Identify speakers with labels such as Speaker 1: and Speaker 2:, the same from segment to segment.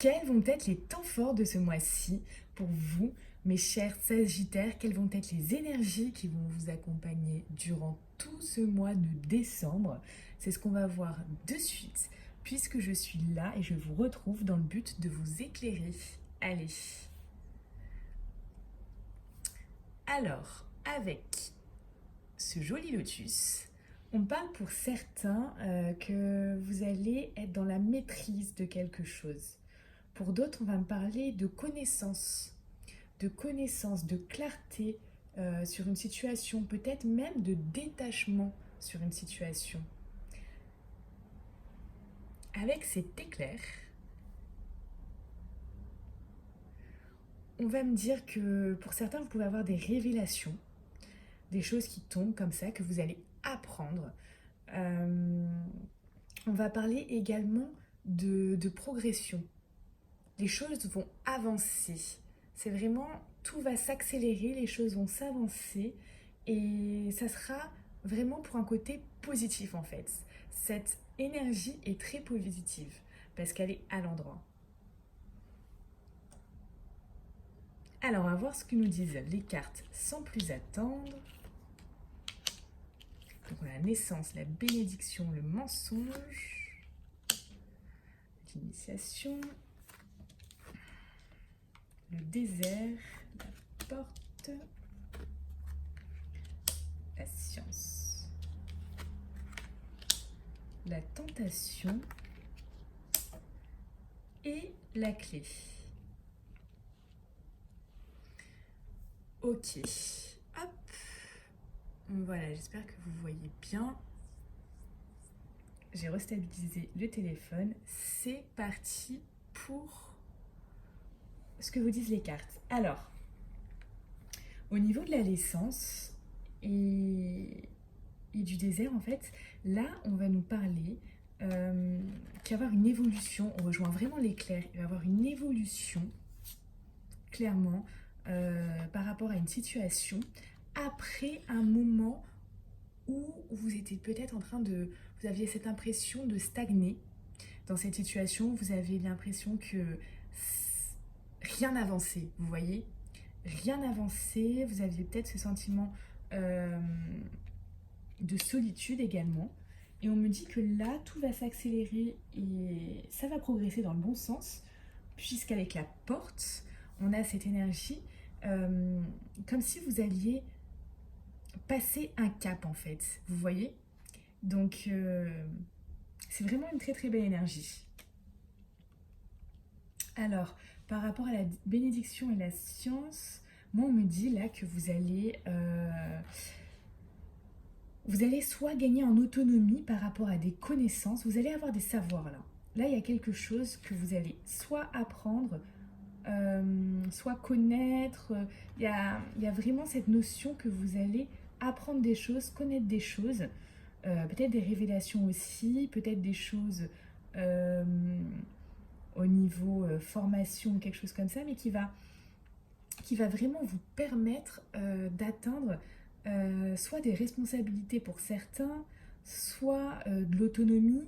Speaker 1: Quels vont être les temps forts de ce mois-ci pour vous, mes chers Sagittaires? Quelles vont être les énergies qui vont vous accompagner durant tout ce mois de décembre? C'est ce qu'on va voir de suite, puisque je suis là et je vous retrouve dans le but de vous éclairer. Allez. Alors, avec ce joli lotus, on parle pour certains que vous allez être dans la maîtrise de quelque chose. Pour d'autres, on va me parler de connaissance, de clarté sur une situation, peut-être même de détachement sur une situation. Avec cet éclair, on va me dire que pour certains, vous pouvez avoir des révélations, des choses qui tombent comme ça, que vous allez apprendre. On va parler également de progression. Les choses vont avancer. C'est vraiment, tout va s'accélérer, les choses vont s'avancer et ça sera vraiment pour un côté positif en fait. Cette énergie est très positive parce qu'elle est à l'endroit. Alors, on va voir ce que nous disent les cartes sans plus attendre. Donc, on a la naissance, la bénédiction, le mensonge, l'initiation, le désert, la porte, la science, la tentation et la clé. Ok, hop, voilà, j'espère que vous voyez bien. J'ai restabilisé le téléphone. C'est parti pour ce que vous disent les cartes. Alors, au niveau de la naissance et du désert, en fait, là, on va nous parler qu'il va y avoir une évolution. On rejoint vraiment l'éclair. Il va y avoir une évolution, clairement, par rapport à une situation après un moment où vous étiez peut-être en train de... Vous aviez cette impression de stagner dans cette situation. Vous avez l'impression que rien n'avançait, vous voyez? Rien n'avançait. Vous aviez peut-être ce sentiment de solitude également. Et on me dit que là, tout va s'accélérer et ça va progresser dans le bon sens, puisqu'avec la porte, on a cette énergie comme si vous alliez passer un cap en fait, vous voyez? Donc c'est vraiment une très très belle énergie. Alors, par rapport à la bénédiction et la science, moi on me dit là que vous allez soit gagner en autonomie par rapport à des connaissances, vous allez avoir des savoirs là. Là, il y a quelque chose que vous allez soit apprendre, soit connaître. Il y a vraiment cette notion que vous allez apprendre des choses, connaître des choses, peut-être des révélations aussi, peut-être des choses au niveau formation, quelque chose comme ça, mais qui va vraiment vous permettre d'atteindre soit des responsabilités pour certains, soit de l'autonomie,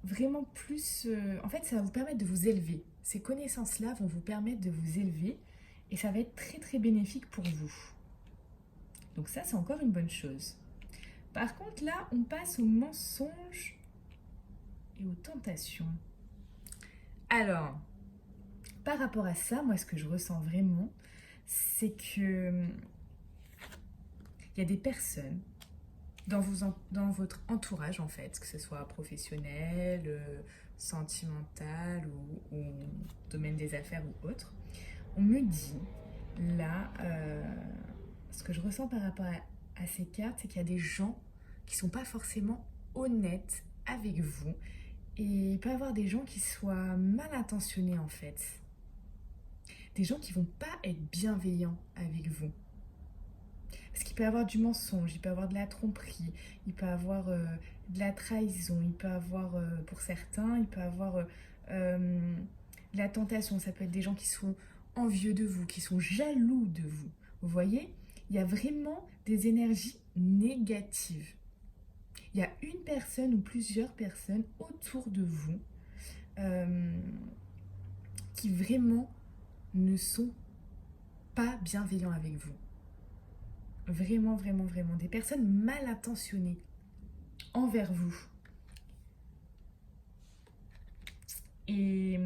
Speaker 1: vraiment plus... en fait, ça va vous permettre de vous élever. Ces connaissances-là vont vous permettre de vous élever et ça va être très très bénéfique pour vous. Donc ça, c'est encore une bonne chose. Par contre, là, on passe aux mensonges et aux tentations. Alors, par rapport à ça, moi, ce que je ressens vraiment, c'est que il y a des personnes dans votre entourage, en fait, que ce soit professionnel, sentimental ou domaine des affaires ou autre. On me dit, là, ce que je ressens par rapport à ces cartes, c'est qu'il y a des gens qui ne sont pas forcément honnêtes avec vous. Et il peut y avoir des gens qui soient mal intentionnés, en fait. Des gens qui ne vont pas être bienveillants avec vous. Parce qu'il peut y avoir du mensonge, il peut y avoir de la tromperie, il peut y avoir de la trahison, il peut y avoir, pour certains, il peut y avoir de la tentation. Ça peut être des gens qui sont envieux de vous, qui sont jaloux de vous. Vous voyez, il y a vraiment des énergies négatives. Il y a une personne ou plusieurs personnes autour de vous euh, qui vraiment ne sont pas bienveillants avec vous. Vraiment, vraiment, vraiment. Des personnes mal intentionnées envers vous. Et,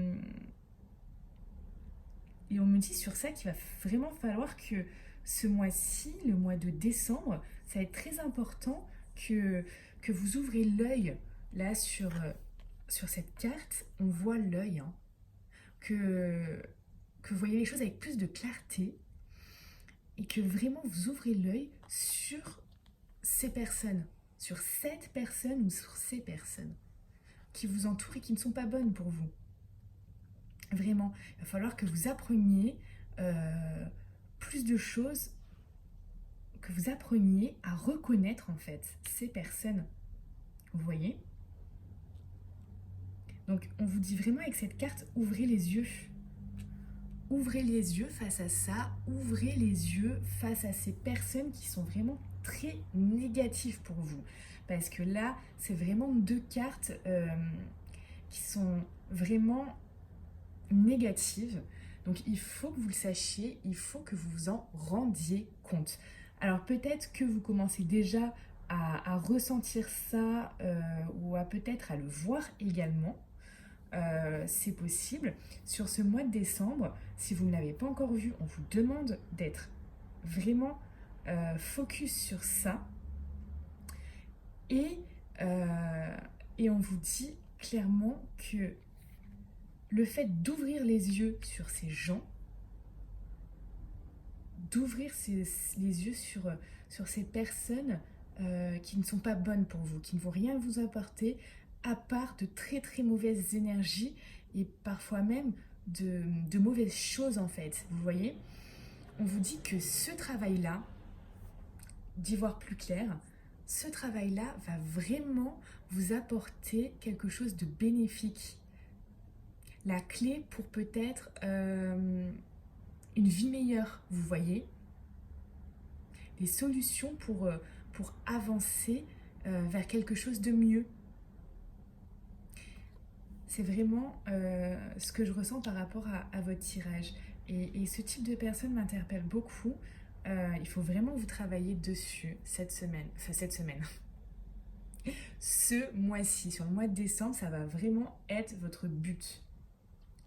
Speaker 1: et on me dit sur ça qu'il va vraiment falloir que ce mois-ci, le mois de décembre, ça va être très important que vous ouvrez l'œil là sur cette carte. On voit l'œil, hein, que vous voyez les choses avec plus de clarté et que vraiment vous ouvrez l'œil sur ces personnes, sur cette personne ou sur ces personnes qui vous entourent et qui ne sont pas bonnes pour vous. Vraiment, il va falloir que vous appreniez plus de choses, que vous appreniez à reconnaître en fait ces personnes. Vous voyez? Donc on vous dit vraiment avec cette carte, ouvrez les yeux. Ouvrez les yeux face à ça, ouvrez les yeux face à ces personnes qui sont vraiment très négatives pour vous. Parce que là, c'est vraiment deux cartes qui sont vraiment négatives. Donc il faut que vous le sachiez, il faut que vous vous en rendiez compte. Alors peut-être que vous commencez déjà à ressentir ça ou à peut-être à le voir également. C'est possible. Sur ce mois de décembre, si vous ne l'avez pas encore vu, on vous demande d'être vraiment focus sur ça. Et, et on vous dit clairement que le fait d'ouvrir les yeux sur ces gens, d'ouvrir les yeux sur ces personnes qui ne sont pas bonnes pour vous, qui ne vont rien vous apporter, à part de très très mauvaises énergies et parfois même de mauvaises choses en fait. Vous voyez, on vous dit que ce travail-là, d'y voir plus clair, ce travail-là va vraiment vous apporter quelque chose de bénéfique. La clé pour peut-être une vie meilleure, vous voyez. Des solutions pour avancer vers quelque chose de mieux. C'est vraiment ce que je ressens par rapport à votre tirage. Et ce type de personne m'interpelle beaucoup. Il faut vraiment vous travailler dessus cette semaine. Ce mois-ci, sur le mois de décembre, ça va vraiment être votre but.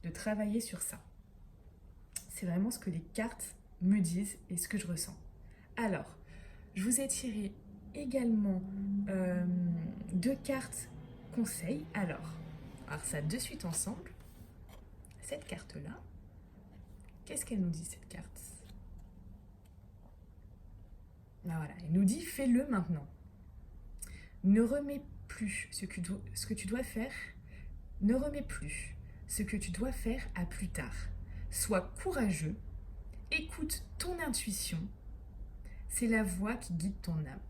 Speaker 1: De travailler sur ça. C'est vraiment ce que les cartes me disent et ce que je ressens. Alors, je vous ai tiré également deux cartes conseils. Alors ça de suite ensemble. Cette carte-là, qu'est-ce qu'elle nous dit cette carte? Ben voilà, elle nous dit fais-le maintenant. Ne remets plus ce que tu dois faire. Ne remets plus ce que tu dois faire à plus tard. Sois courageux, écoute ton intuition, c'est la voix qui guide ton âme.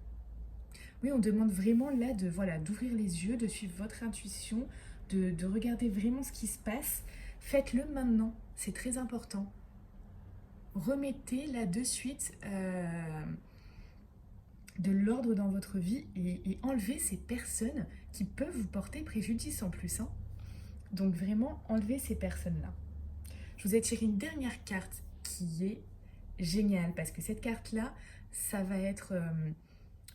Speaker 1: Oui, on demande vraiment là d'ouvrir les yeux, de suivre votre intuition, de regarder vraiment ce qui se passe. Faites-le maintenant, c'est très important. Remettez là de suite de l'ordre dans votre vie et enlevez ces personnes qui peuvent vous porter préjudice en plus. Hein. Donc vraiment, enlevez ces personnes-là. Je vous ai tiré une dernière carte qui est géniale parce que cette carte-là, ça va être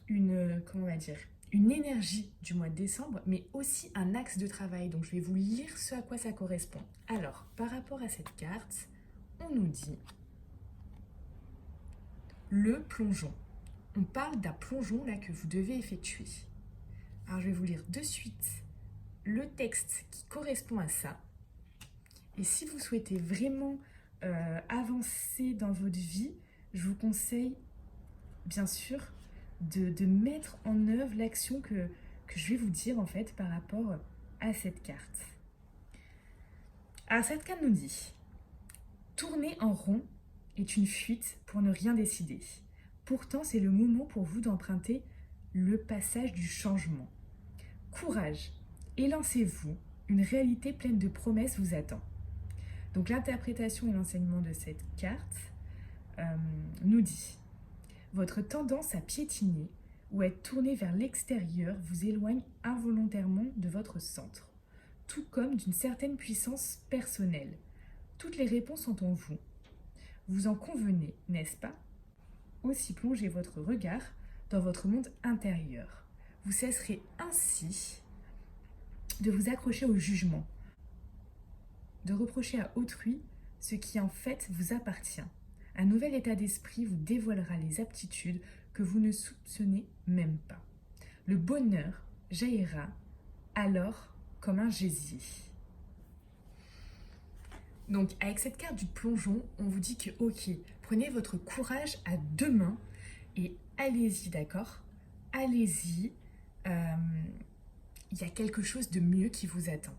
Speaker 1: une énergie du mois de décembre, mais aussi un axe de travail. Donc je vais vous lire ce à quoi ça correspond. Alors, par rapport à cette carte, on nous dit le plongeon. On parle d'un plongeon là que vous devez effectuer. Alors je vais vous lire de suite le texte qui correspond à ça. Et si vous souhaitez vraiment avancer dans votre vie, je vous conseille bien sûr de mettre en œuvre l'action que je vais vous dire en fait par rapport à cette carte. Alors cette carte nous dit tourner en rond est une fuite pour ne rien décider. Pourtant, c'est le moment pour vous d'emprunter le passage du changement. Courage, élancez-vous, une réalité pleine de promesses vous attend. Donc l'interprétation et l'enseignement de cette carte nous dit votre tendance à piétiner ou à être tourné vers l'extérieur vous éloigne involontairement de votre centre. tout comme d'une certaine puissance personnelle. Toutes les réponses sont en vous. Vous en convenez, n'est-ce pas? Aussi plongez votre regard dans votre monde intérieur. Vous cesserez ainsi de vous accrocher au jugement, de reprocher à autrui ce qui en fait vous appartient. Un nouvel état d'esprit vous dévoilera les aptitudes que vous ne soupçonnez même pas. Le bonheur jaillira alors comme un gésier. Donc avec cette carte du plongeon, on vous dit que ok, prenez votre courage à deux mains et allez-y, d'accord? Allez-y, il y a quelque chose de mieux qui vous attend.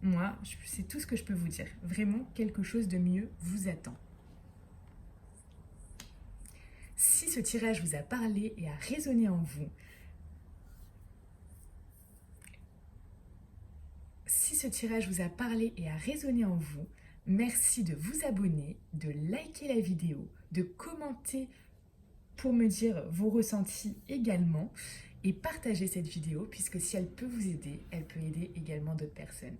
Speaker 1: Moi, c'est tout ce que je peux vous dire. Vraiment, quelque chose de mieux vous attend. Si ce tirage vous a parlé et a résonné en vous, merci de vous abonner, de liker la vidéo, de commenter pour me dire vos ressentis également et partager cette vidéo puisque si elle peut vous aider, elle peut aider également d'autres personnes.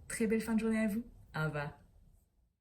Speaker 1: Très belle fin de journée à vous. Au revoir.